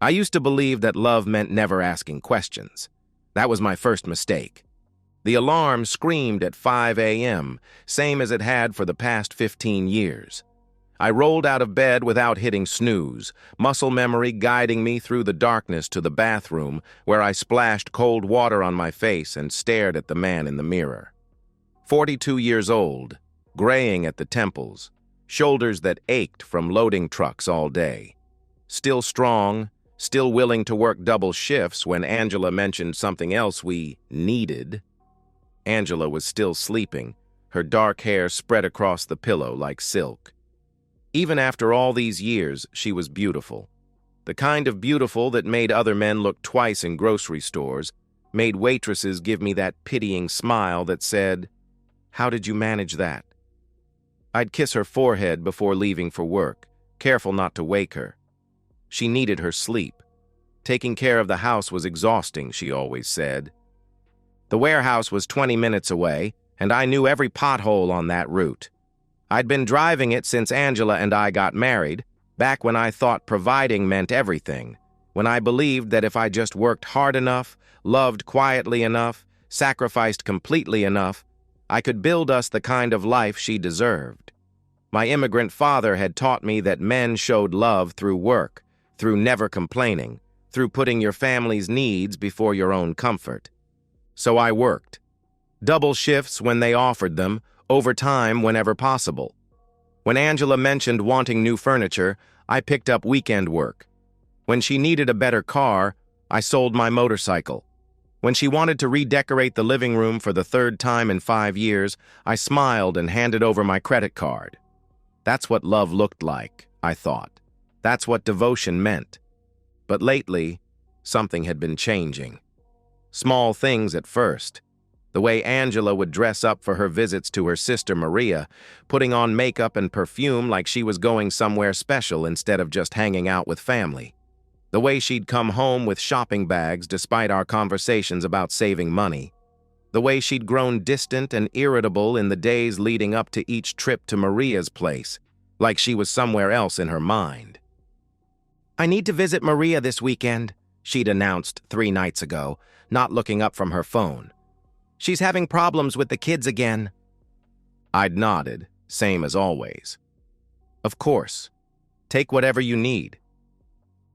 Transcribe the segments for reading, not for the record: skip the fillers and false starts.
I used to believe that love meant never asking questions. That was my first mistake. The alarm screamed at 5 a.m., same as it had for the past 15 years. I rolled out of bed without hitting snooze, muscle memory guiding me through the darkness to the bathroom, where I splashed cold water on my face and stared at the man in the mirror. 42 years old, graying at the temples, shoulders that ached from loading trucks all day. Still strong, still willing to work double shifts when Angela mentioned something else we needed. Angela was still sleeping, her dark hair spread across the pillow like silk. Even after all these years, she was beautiful. The kind of beautiful that made other men look twice in grocery stores, made waitresses give me that pitying smile that said, "How did you manage that?" I'd kiss her forehead before leaving for work, careful not to wake her. She needed her sleep. Taking care of the house was exhausting, she always said. The warehouse was 20 minutes away, and I knew every pothole on that route. I'd been driving it since Angela and I got married, back when I thought providing meant everything, when I believed that if I just worked hard enough, loved quietly enough, sacrificed completely enough, I could build us the kind of life she deserved. My immigrant father had taught me that men showed love through work, through never complaining, through putting your family's needs before your own comfort. So I worked. Double shifts when they offered them, overtime whenever possible. When Angela mentioned wanting new furniture, I picked up weekend work. When she needed a better car, I sold my motorcycle. When she wanted to redecorate the living room for the third time in 5 years, I smiled and handed over my credit card. That's what love looked like, I thought. That's what devotion meant. But lately, something had been changing. Small things at first. The way Angela would dress up for her visits to her sister Maria, putting on makeup and perfume like she was going somewhere special instead of just hanging out with family. The way she'd come home with shopping bags despite our conversations about saving money. The way she'd grown distant and irritable in the days leading up to each trip to Maria's place, like she was somewhere else in her mind. "I need to visit Maria this weekend," she'd announced 3 nights ago, not looking up from her phone. "She's having problems with the kids again." I'd nodded, same as always. "Of course. Take whatever you need."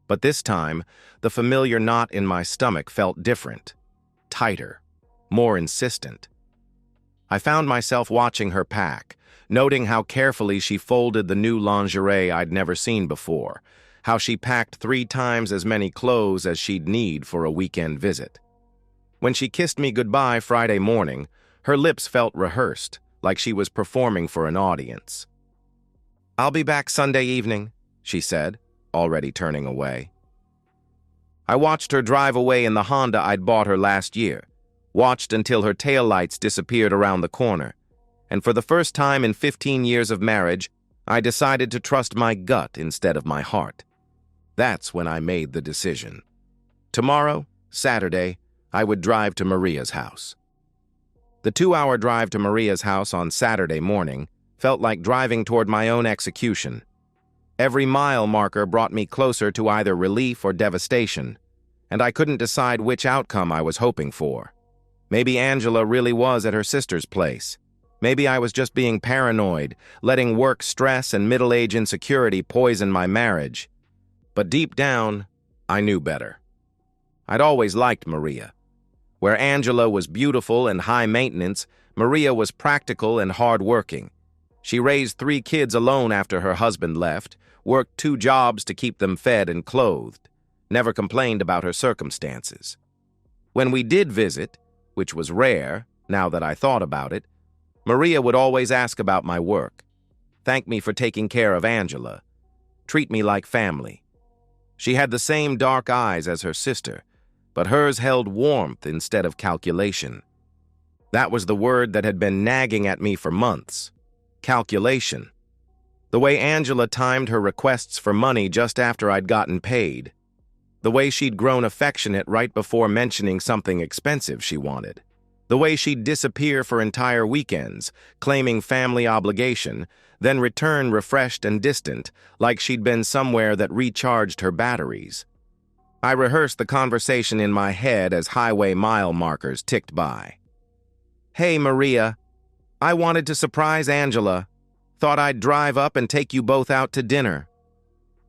But this time, the familiar knot in my stomach felt different, tighter, more insistent. I found myself watching her pack, noting how carefully she folded the new lingerie I'd never seen before, how she packed 3 times as many clothes as she'd need for a weekend visit. When she kissed me goodbye Friday morning, her lips felt rehearsed, like she was performing for an audience. "I'll be back Sunday evening," she said, already turning away. I watched her drive away in the Honda I'd bought her last year, watched until her taillights disappeared around the corner, and for the first time in 15 years of marriage, I decided to trust my gut instead of my heart. That's when I made the decision. Tomorrow, Saturday, I would drive to Maria's house. The 2-hour drive to Maria's house on Saturday morning felt like driving toward my own execution. Every mile marker brought me closer to either relief or devastation, and I couldn't decide which outcome I was hoping for. Maybe Angela really was at her sister's place. Maybe I was just being paranoid, letting work stress and middle-age insecurity poison my marriage. But deep down, I knew better. I'd always liked Maria. Where Angela was beautiful and high maintenance, Maria was practical and hardworking. She raised 3 kids alone after her husband left, worked 2 jobs to keep them fed and clothed, never complained about her circumstances. When we did visit, which was rare, now that I thought about it, Maria would always ask about my work, thank me for taking care of Angela, treat me like family. She had the same dark eyes as her sister, but hers held warmth instead of calculation. That was the word that had been nagging at me for months. Calculation. The way Angela timed her requests for money just after I'd gotten paid. The way she'd grown affectionate right before mentioning something expensive she wanted. The way she'd disappear for entire weekends, claiming family obligation, then return refreshed and distant, like she'd been somewhere that recharged her batteries. I rehearsed the conversation in my head as highway mile markers ticked by. "Hey, Maria. I wanted to surprise Angela. Thought I'd drive up and take you both out to dinner."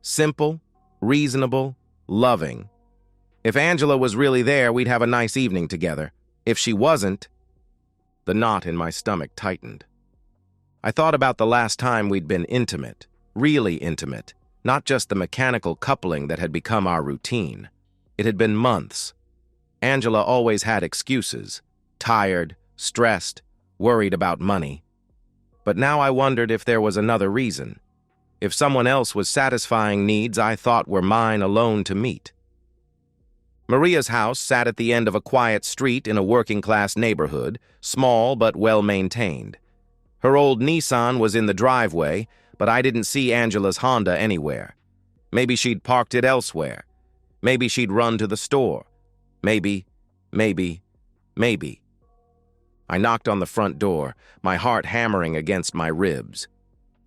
Simple, reasonable, loving. If Angela was really there, we'd have a nice evening together. If she wasn't, the knot in my stomach tightened. I thought about the last time we'd been intimate, really intimate, not just the mechanical coupling that had become our routine. It had been months. Angela always had excuses, tired, stressed, worried about money. But now I wondered if there was another reason, if someone else was satisfying needs I thought were mine alone to meet. Maria's house sat at the end of a quiet street in a working-class neighborhood, small but well-maintained. Her old Nissan was in the driveway, but I didn't see Angela's Honda anywhere. Maybe she'd parked it elsewhere. Maybe she'd run to the store. Maybe. I knocked on the front door, my heart hammering against my ribs.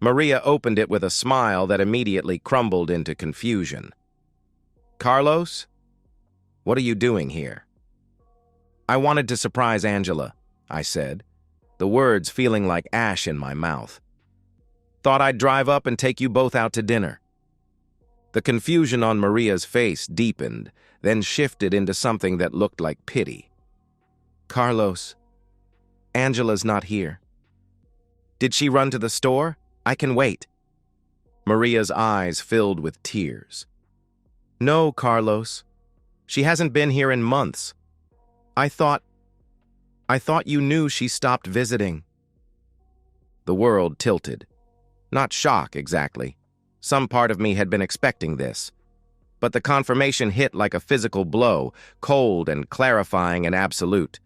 Maria opened it with a smile that immediately crumbled into confusion. "Carlos? What are you doing here?" "I wanted to surprise Angela," I said, the words feeling like ash in my mouth. "Thought I'd drive up and take you both out to dinner." The confusion on Maria's face deepened, then shifted into something that looked like pity. "Carlos, Angela's not here." "Did she run to the store? I can wait." Maria's eyes filled with tears. "No, Carlos. She hasn't been here in months. I thought you knew she stopped visiting." The world tilted. Not shock, exactly. Some part of me had been expecting this. But the confirmation hit like a physical blow, cold and clarifying and absolute.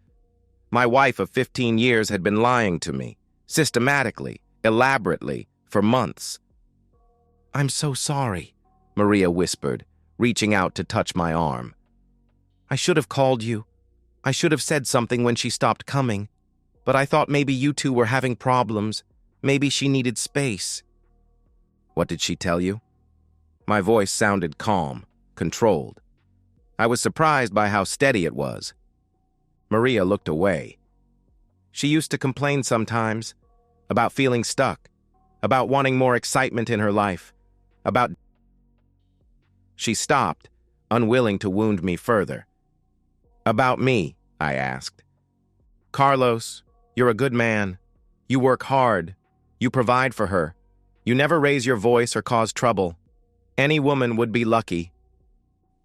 My wife of 15 years had been lying to me, systematically, elaborately, for months. "I'm so sorry," Maria whispered, reaching out to touch my arm. "I should have called you. I should have said something when she stopped coming. But I thought maybe you two were having problems. Maybe she needed space." "What did she tell you?" My voice sounded calm, controlled. I was surprised by how steady it was. Maria looked away. "She used to complain sometimes, about feeling stuck, about wanting more excitement in her life, about..." She stopped, unwilling to wound me further. "About me?" I asked. "Carlos, you're a good man. You work hard. You provide for her. You never raise your voice or cause trouble. Any woman would be lucky."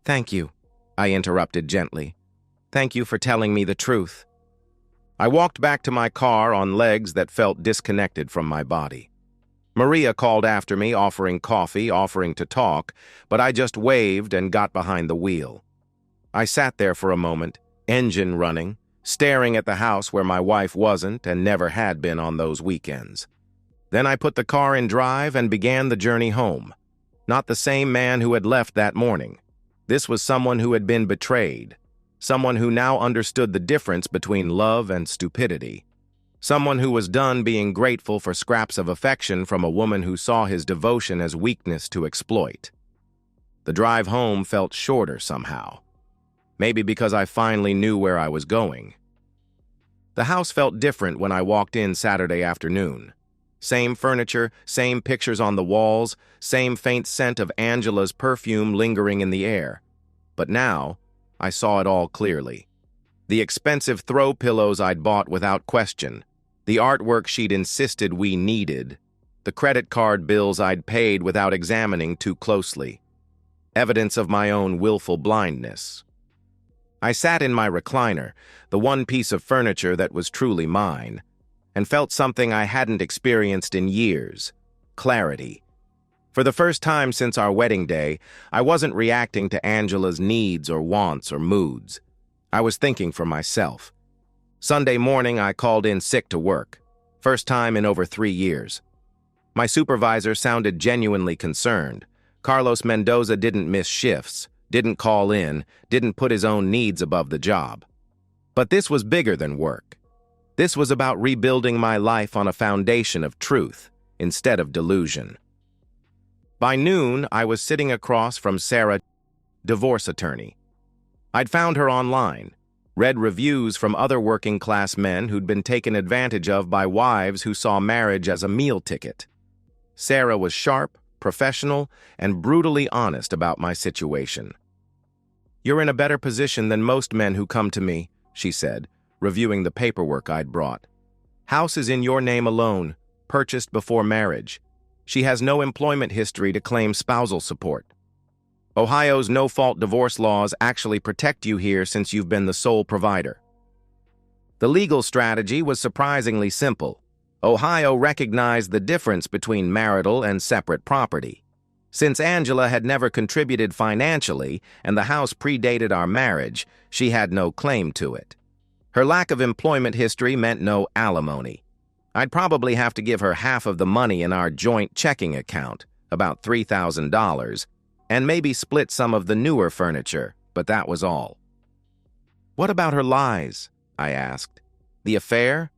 "Thank you," I interrupted gently. "Thank you for telling me the truth." I walked back to my car on legs that felt disconnected from my body. Maria called after me, offering coffee, offering to talk, but I just waved and got behind the wheel. I sat there for a moment, engine running, staring at the house where my wife wasn't and never had been on those weekends. Then I put the car in drive and began the journey home. Not the same man who had left that morning. This was someone who had been betrayed. Someone who now understood the difference between love and stupidity. Someone who was done being grateful for scraps of affection from a woman who saw his devotion as weakness to exploit. The drive home felt shorter somehow. Maybe because I finally knew where I was going. The house felt different when I walked in Saturday afternoon. Same furniture, same pictures on the walls, same faint scent of Angela's perfume lingering in the air. But now, I saw it all clearly. The expensive throw pillows I'd bought without question, the artwork she'd insisted we needed, the credit card bills I'd paid without examining too closely. Evidence of my own willful blindness. I sat in my recliner, the one piece of furniture that was truly mine, and felt something I hadn't experienced in years: clarity. For the first time since our wedding day, I wasn't reacting to Angela's needs or wants or moods. I was thinking for myself. Sunday morning, I called in sick to work. First time in over 3 years. My supervisor sounded genuinely concerned. Carlos Mendoza didn't miss shifts, didn't call in, didn't put his own needs above the job. But this was bigger than work. This was about rebuilding my life on a foundation of truth instead of delusion. By noon, I was sitting across from Sarah. divorce attorney. I'd found her online, read reviews from other working-class men who'd been taken advantage of by wives who saw marriage as a meal ticket. Sarah was sharp, professional, and brutally honest about my situation. "You're in a better position than most men who come to me," she said, reviewing the paperwork I'd brought. "House is in your name alone, purchased before marriage. She has no employment history to claim spousal support. Ohio's no-fault divorce laws actually protect you here since you've been the sole provider." The legal strategy was surprisingly simple. Ohio recognized the difference between marital and separate property. Since Angela had never contributed financially and the house predated our marriage, she had no claim to it. Her lack of employment history meant no alimony. I'd probably have to give her half of the money in our joint checking account, about $3,000, and maybe split some of the newer furniture, but that was all. "What about her lies?" I asked. "The affair?"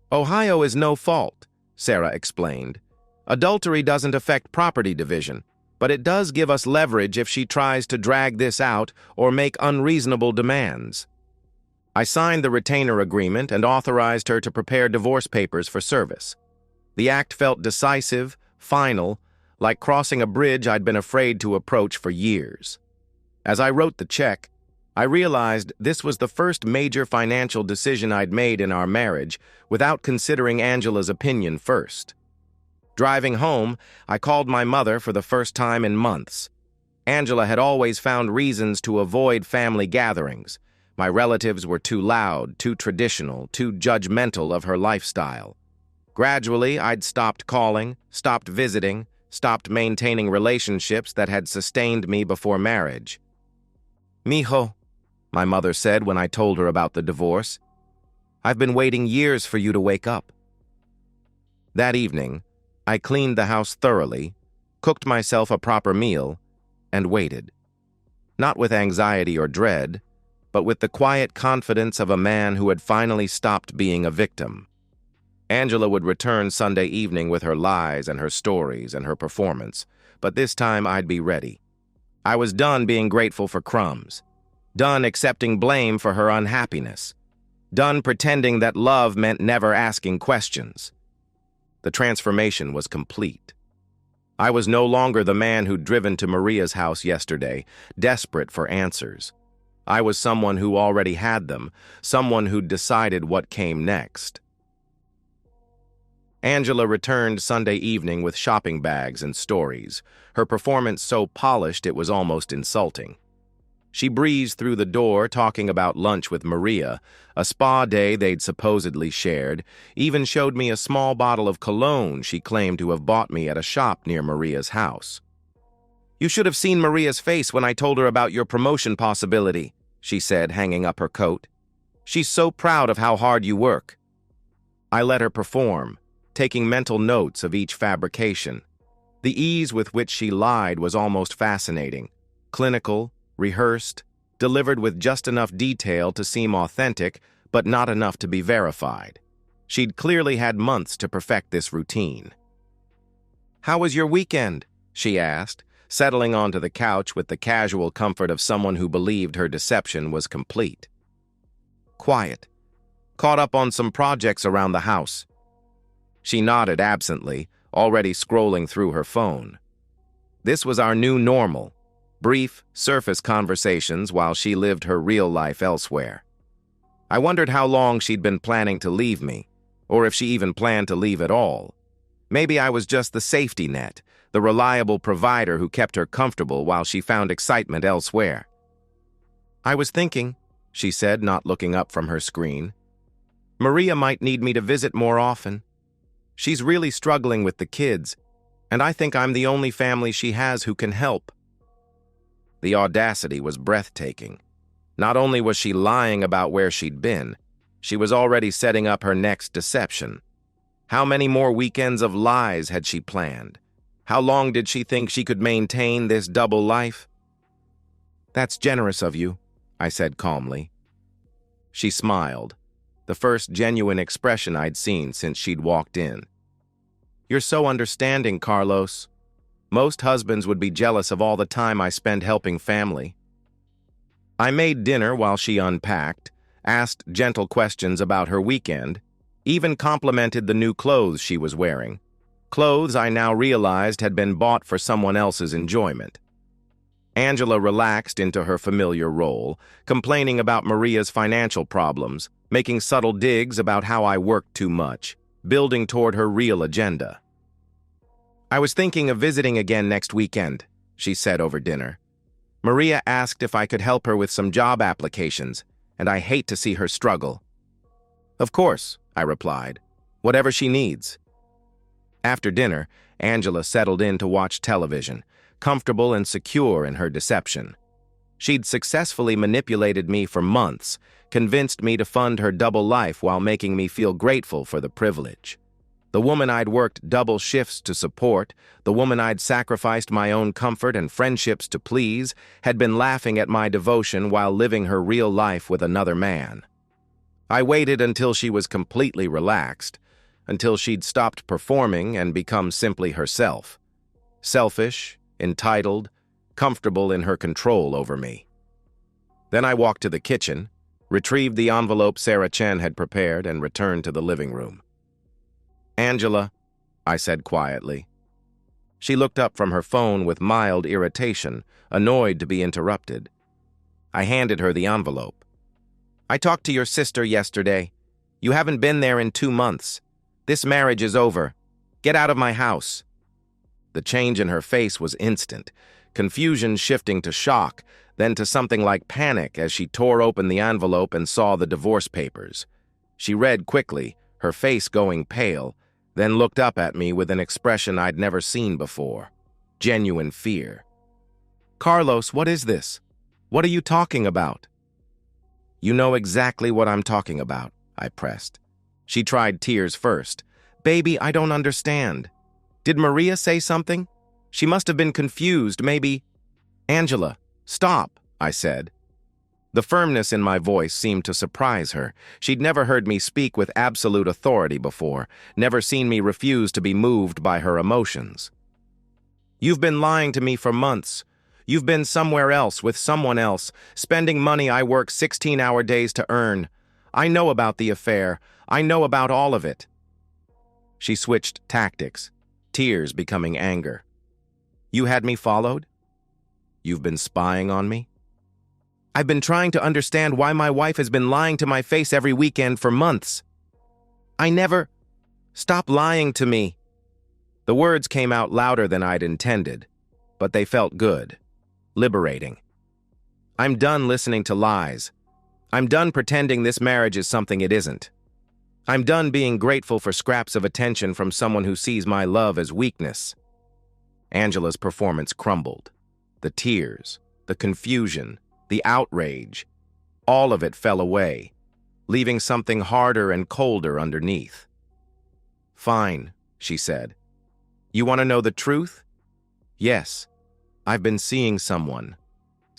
"Ohio is no fault," Sarah explained. "Adultery doesn't affect property division, but it does give us leverage if she tries to drag this out or make unreasonable demands." I signed the retainer agreement and authorized her to prepare divorce papers for service. The act felt decisive, final, like crossing a bridge I'd been afraid to approach for years. As I wrote the check, I realized this was the first major financial decision I'd made in our marriage without considering Angela's opinion first. Driving home, I called my mother for the first time in months. Angela had always found reasons to avoid family gatherings. My relatives were too loud, too traditional, too judgmental of her lifestyle. Gradually, I'd stopped calling, stopped visiting, stopped maintaining relationships that had sustained me before marriage. "Mijo," my mother said when I told her about the divorce, "I've been waiting years for you to wake up." That evening, I cleaned the house thoroughly, cooked myself a proper meal, and waited. Not with anxiety or dread, but with the quiet confidence of a man who had finally stopped being a victim. Angela would return Sunday evening with her lies and her stories and her performance, but this time I'd be ready. I was done being grateful for crumbs, done accepting blame for her unhappiness, done pretending that love meant never asking questions. The transformation was complete. I was no longer the man who'd driven to Maria's house yesterday, desperate for answers. I was someone who already had them, someone who'd decided what came next. Angela returned Sunday evening with shopping bags and stories, her performance so polished it was almost insulting. She breezed through the door talking about lunch with Maria, a spa day they'd supposedly shared, even showed me a small bottle of cologne she claimed to have bought me at a shop near Maria's house. "You should have seen Maria's face when I told her about your promotion possibility," she said, hanging up her coat. "She's so proud of how hard you work." I let her perform, taking mental notes of each fabrication. The ease with which she lied was almost fascinating. Clinical, rehearsed, delivered with just enough detail to seem authentic, but not enough to be verified. She'd clearly had months to perfect this routine. "How was your weekend?" she asked, settling onto the couch with the casual comfort of someone who believed her deception was complete. "Quiet. Caught up on some projects around the house." She nodded absently, already scrolling through her phone. This was our new normal, brief, surface conversations while she lived her real life elsewhere. I wondered how long she'd been planning to leave me, or if she even planned to leave at all. Maybe I was just the safety net, the reliable provider who kept her comfortable while she found excitement elsewhere. "I was thinking," she said, not looking up from her screen, "Maria might need me to visit more often. She's really struggling with the kids, and I think I'm the only family she has who can help." The audacity was breathtaking. Not only was she lying about where she'd been, she was already setting up her next deception. How many more weekends of lies had she planned? How long did she think she could maintain this double life? "That's generous of you," I said calmly. She smiled, the first genuine expression I'd seen since she'd walked in. "You're so understanding, Carlos." Most husbands would be jealous of all the time I spend helping family. I made dinner while she unpacked, asked gentle questions about her weekend, even complimented the new clothes she was wearing. Clothes I now realized had been bought for someone else's enjoyment. Angela relaxed into her familiar role, complaining about Maria's financial problems, making subtle digs about how I worked too much, building toward her real agenda. "I was thinking of visiting again next weekend," she said over dinner. "Maria asked if I could help her with some job applications, and I hate to see her struggle." "Of course," I replied. "Whatever she needs." After dinner, Angela settled in to watch television, comfortable and secure in her deception. She'd successfully manipulated me for months, convinced me to fund her double life while making me feel grateful for the privilege. The woman I'd worked double shifts to support, the woman I'd sacrificed my own comfort and friendships to please, had been laughing at my devotion while living her real life with another man. I waited until she was completely relaxed, until she'd stopped performing and become simply herself. Selfish, entitled, comfortable in her control over me. Then I walked to the kitchen, retrieved the envelope Sarah Chen had prepared, and returned to the living room. "Angela," I said quietly. She looked up from her phone with mild irritation, annoyed to be interrupted. I handed her the envelope. "I talked to your sister yesterday. You haven't been there in 2 months. This marriage is over. Get out of my house." The change in her face was instant, confusion shifting to shock, then to something like panic as she tore open the envelope and saw the divorce papers. She read quickly, her face going pale, then looked up at me with an expression I'd never seen before. Genuine fear. "Carlos, what is this? What are you talking about?" "You know exactly what I'm talking about," I pressed. She tried tears first. "Baby, I don't understand. Did Maria say something? She must have been confused, maybe." "Angela, stop," I said. The firmness in my voice seemed to surprise her. She'd never heard me speak with absolute authority before, never seen me refuse to be moved by her emotions. "You've been lying to me for months. You've been somewhere else with someone else, spending money I work 16-hour days to earn. I know about the affair. I know about all of it." She switched tactics, tears becoming anger. "You had me followed? You've been spying on me? I've been trying to understand why my wife has been lying to my face every weekend for months. I never... Stop lying to me." The words came out louder than I'd intended, but they felt good, liberating. I'm done listening to lies. I'm done pretending this marriage is something it isn't. I'm done being grateful for scraps of attention from someone who sees my love as weakness. Angela's performance crumbled. The tears, the confusion, the outrage, all of it fell away, leaving something harder and colder underneath. "Fine," she said. "You want to know the truth? Yes, I've been seeing someone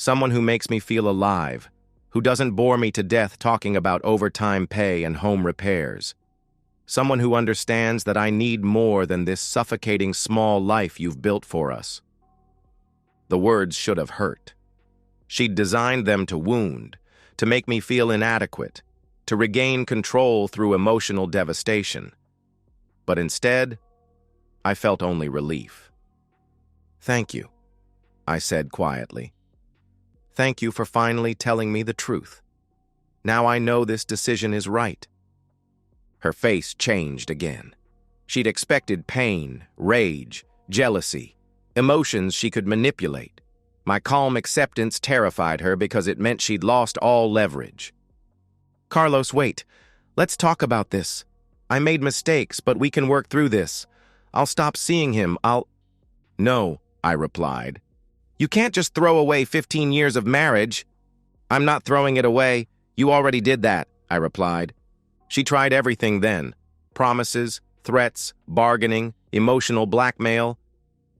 who makes me feel alive, who doesn't bore me to death talking about overtime pay and home repairs. Someone who understands that I need more than this suffocating small life you've built for us." The words should have hurt. She'd designed them to wound, to make me feel inadequate, to regain control through emotional devastation. But instead, I felt only relief. "Thank you," I said quietly. "Thank you for finally telling me the truth. Now I know this decision is right." Her face changed again. She'd expected pain, rage, jealousy, emotions she could manipulate. My calm acceptance terrified her because it meant she'd lost all leverage. "Carlos, wait. Let's talk about this. I made mistakes, but we can work through this. I'll stop seeing him. "No," I replied. "You can't just throw away 15 years of marriage." "I'm not throwing it away. You already did that," I replied. She tried everything then. Promises, threats, bargaining, emotional blackmail.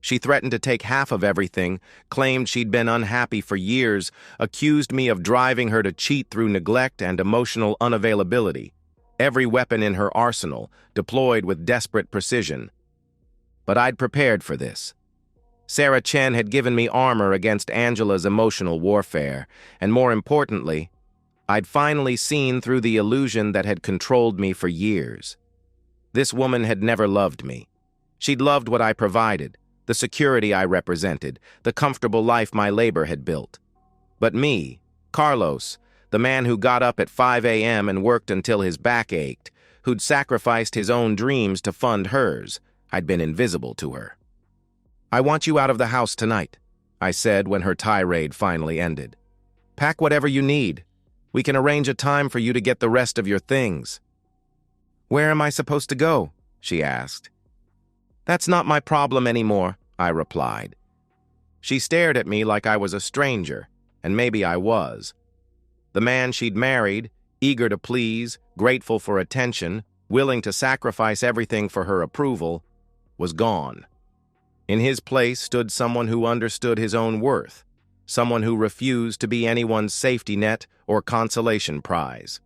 She threatened to take half of everything, claimed she'd been unhappy for years, accused me of driving her to cheat through neglect and emotional unavailability. Every weapon in her arsenal, deployed with desperate precision. But I'd prepared for this. Sarah Chen had given me armor against Angela's emotional warfare, and more importantly, I'd finally seen through the illusion that had controlled me for years. This woman had never loved me. She'd loved what I provided, the security I represented, the comfortable life my labor had built. But me, Carlos, the man who got up at 5 a.m. and worked until his back ached, who'd sacrificed his own dreams to fund hers, I'd been invisible to her. "I want you out of the house tonight," I said when her tirade finally ended. "Pack whatever you need. We can arrange a time for you to get the rest of your things." "Where am I supposed to go?" she asked. "That's not my problem anymore," I replied. She stared at me like I was a stranger, and maybe I was. The man she'd married, eager to please, grateful for attention, willing to sacrifice everything for her approval, was gone. In his place stood someone who understood his own worth, someone who refused to be anyone's safety net or consolation prize.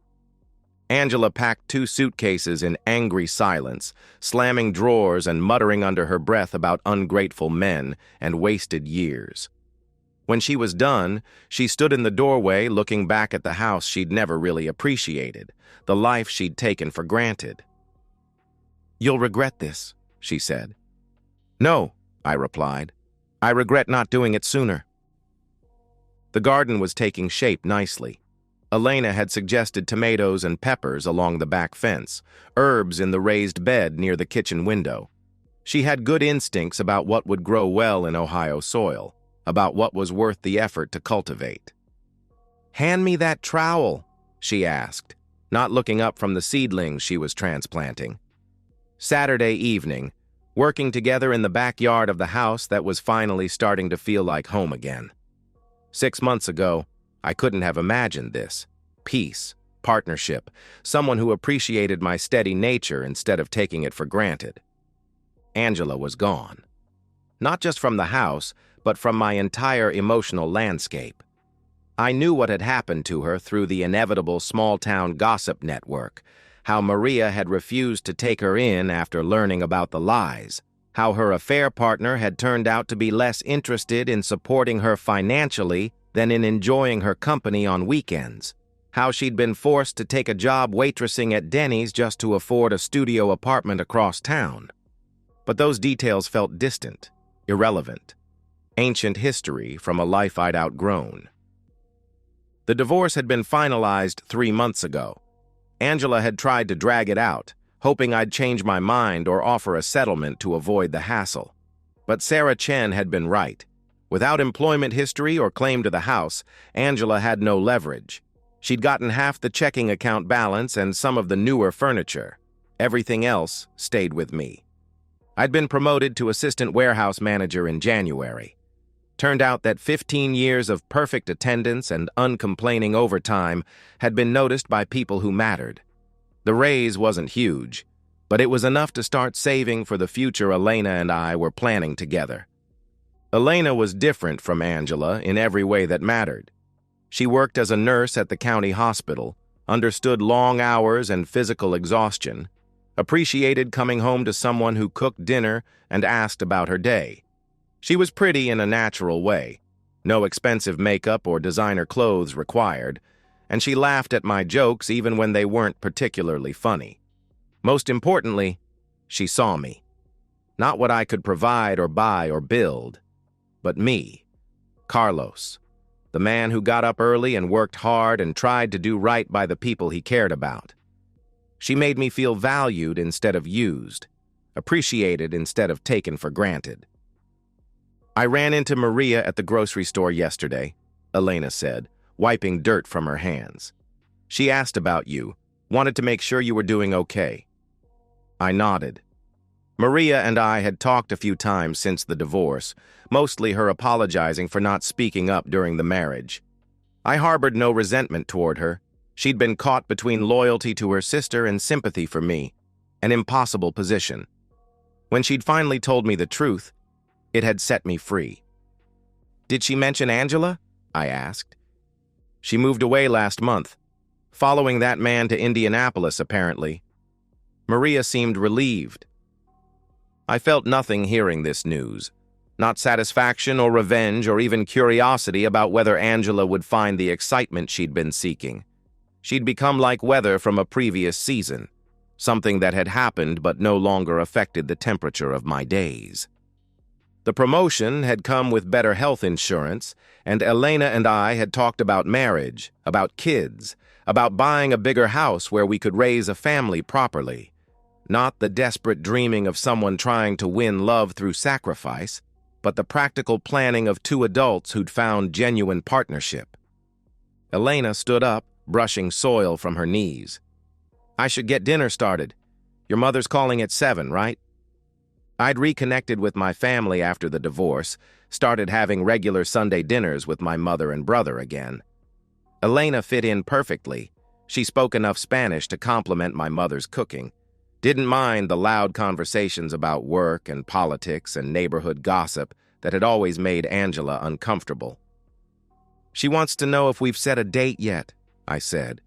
Angela packed 2 suitcases in angry silence, slamming drawers and muttering under her breath about ungrateful men and wasted years. When she was done, she stood in the doorway looking back at the house she'd never really appreciated, the life she'd taken for granted. "You'll regret this," she said. "No," I replied. "I regret not doing it sooner." The garden was taking shape nicely. Elena had suggested tomatoes and peppers along the back fence, herbs in the raised bed near the kitchen window. She had good instincts about what would grow well in Ohio soil, about what was worth the effort to cultivate. "Hand me that trowel," she asked, not looking up from the seedlings she was transplanting. Saturday evening, working together in the backyard of the house that was finally starting to feel like home again. 6 months ago, I couldn't have imagined this. Peace, partnership, someone who appreciated my steady nature instead of taking it for granted. Angela was gone. Not just from the house, but from my entire emotional landscape. I knew what had happened to her through the inevitable small-town gossip network, how Maria had refused to take her in after learning about the lies, how her affair partner had turned out to be less interested in supporting her financially than in enjoying her company on weekends, how she'd been forced to take a job waitressing at Denny's just to afford a studio apartment across town. But those details felt distant, irrelevant, ancient history from a life I'd outgrown. The divorce had been finalized 3 months ago. Angela had tried to drag it out, hoping I'd change my mind or offer a settlement to avoid the hassle. But Sarah Chen had been right. Without employment history or claim to the house, Angela had no leverage. She'd gotten half the checking account balance and some of the newer furniture. Everything else stayed with me. I'd been promoted to assistant warehouse manager in January. Turned out that 15 years of perfect attendance and uncomplaining overtime had been noticed by people who mattered. The raise wasn't huge, but it was enough to start saving for the future Elena and I were planning together. Elena was different from Angela in every way that mattered. She worked as a nurse at the county hospital, understood long hours and physical exhaustion, appreciated coming home to someone who cooked dinner and asked about her day. She was pretty in a natural way, no expensive makeup or designer clothes required, and she laughed at my jokes even when they weren't particularly funny. Most importantly, she saw me. Not what I could provide or buy or build, but me, Carlos, the man who got up early and worked hard and tried to do right by the people he cared about. She made me feel valued instead of used, appreciated instead of taken for granted. "I ran into Maria at the grocery store yesterday," Elena said, wiping dirt from her hands. "She asked about you, wanted to make sure you were doing okay." I nodded. Maria and I had talked a few times since the divorce, mostly her apologizing for not speaking up during the marriage. I harbored no resentment toward her. She'd been caught between loyalty to her sister and sympathy for me, an impossible position. When she'd finally told me the truth, it had set me free. "Did she mention Angela?" I asked. "She moved away last month, following that man to Indianapolis, apparently." Maria seemed relieved. I felt nothing hearing this news. Not satisfaction or revenge or even curiosity about whether Angela would find the excitement she'd been seeking. She'd become like weather from a previous season, something that had happened but no longer affected the temperature of my days. The promotion had come with better health insurance, and Elena and I had talked about marriage, about kids, about buying a bigger house where we could raise a family properly. Not the desperate dreaming of someone trying to win love through sacrifice, but the practical planning of two adults who'd found genuine partnership. Elena stood up, brushing soil from her knees. "I should get dinner started. Your mother's calling at 7, right?" I'd reconnected with my family after the divorce, started having regular Sunday dinners with my mother and brother again. Elena fit in perfectly. She spoke enough Spanish to complement my mother's cooking. Didn't mind the loud conversations about work and politics and neighborhood gossip that had always made Angela uncomfortable. "She wants to know if we've set a date yet," I said.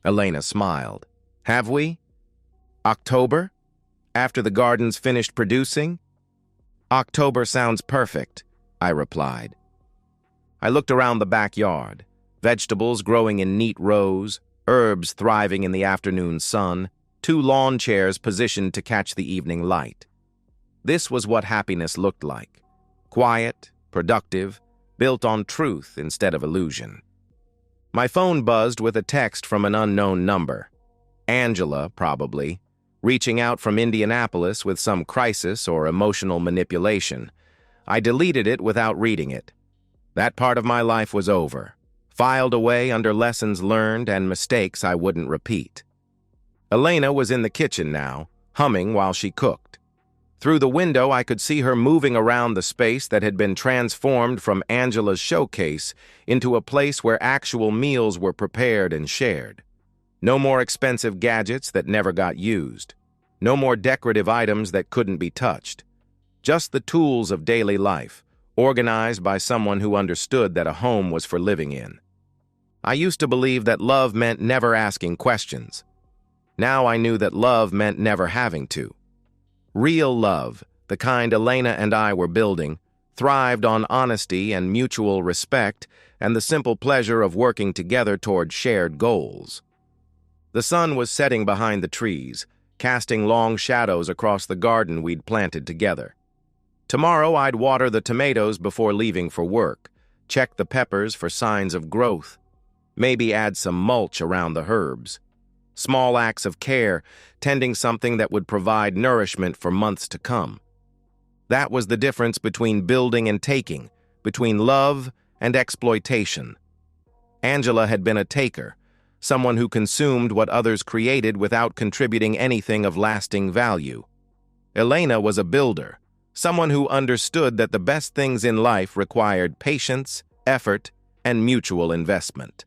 Elena smiled. "Have we? October? After the garden's finished producing?" "October sounds perfect," I replied. I looked around the backyard. Vegetables growing in neat rows, herbs thriving in the afternoon sun, 2 lawn chairs positioned to catch the evening light. This was what happiness looked like. Quiet, productive, built on truth instead of illusion. My phone buzzed with a text from an unknown number. Angela, probably, reaching out from Indianapolis with some crisis or emotional manipulation. I deleted it without reading it. That part of my life was over, filed away under lessons learned and mistakes I wouldn't repeat. Elena was in the kitchen now, humming while she cooked. Through the window, I could see her moving around the space that had been transformed from Angela's showcase into a place where actual meals were prepared and shared. No more expensive gadgets that never got used. No more decorative items that couldn't be touched. Just the tools of daily life, organized by someone who understood that a home was for living in. I used to believe that love meant never asking questions. Now I knew that love meant never having to. Real love, the kind Elena and I were building, thrived on honesty and mutual respect and the simple pleasure of working together toward shared goals. The sun was setting behind the trees, casting long shadows across the garden we'd planted together. Tomorrow I'd water the tomatoes before leaving for work, check the peppers for signs of growth, maybe add some mulch around the herbs. Small acts of care, tending something that would provide nourishment for months to come. That was the difference between building and taking, between love and exploitation. Angela had been a taker, someone who consumed what others created without contributing anything of lasting value. Elena was a builder, someone who understood that the best things in life required patience, effort, and mutual investment.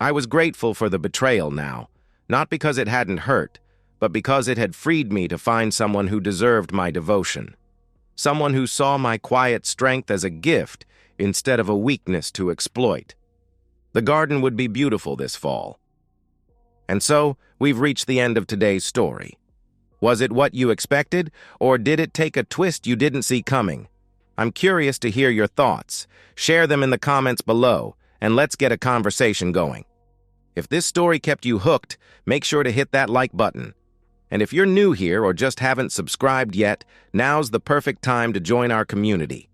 I was grateful for the betrayal now, not because it hadn't hurt, but because it had freed me to find someone who deserved my devotion. Someone who saw my quiet strength as a gift instead of a weakness to exploit. The garden would be beautiful this fall. And so, we've reached the end of today's story. Was it what you expected, or did it take a twist you didn't see coming? I'm curious to hear your thoughts. Share them in the comments below, and let's get a conversation going. If this story kept you hooked, make sure to hit that like button. And if you're new here or just haven't subscribed yet, now's the perfect time to join our community.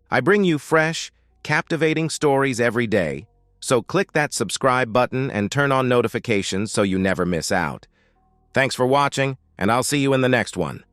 I bring you fresh, captivating stories every day, so click that subscribe button and turn on notifications so you never miss out. Thanks for watching, and I'll see you in the next one.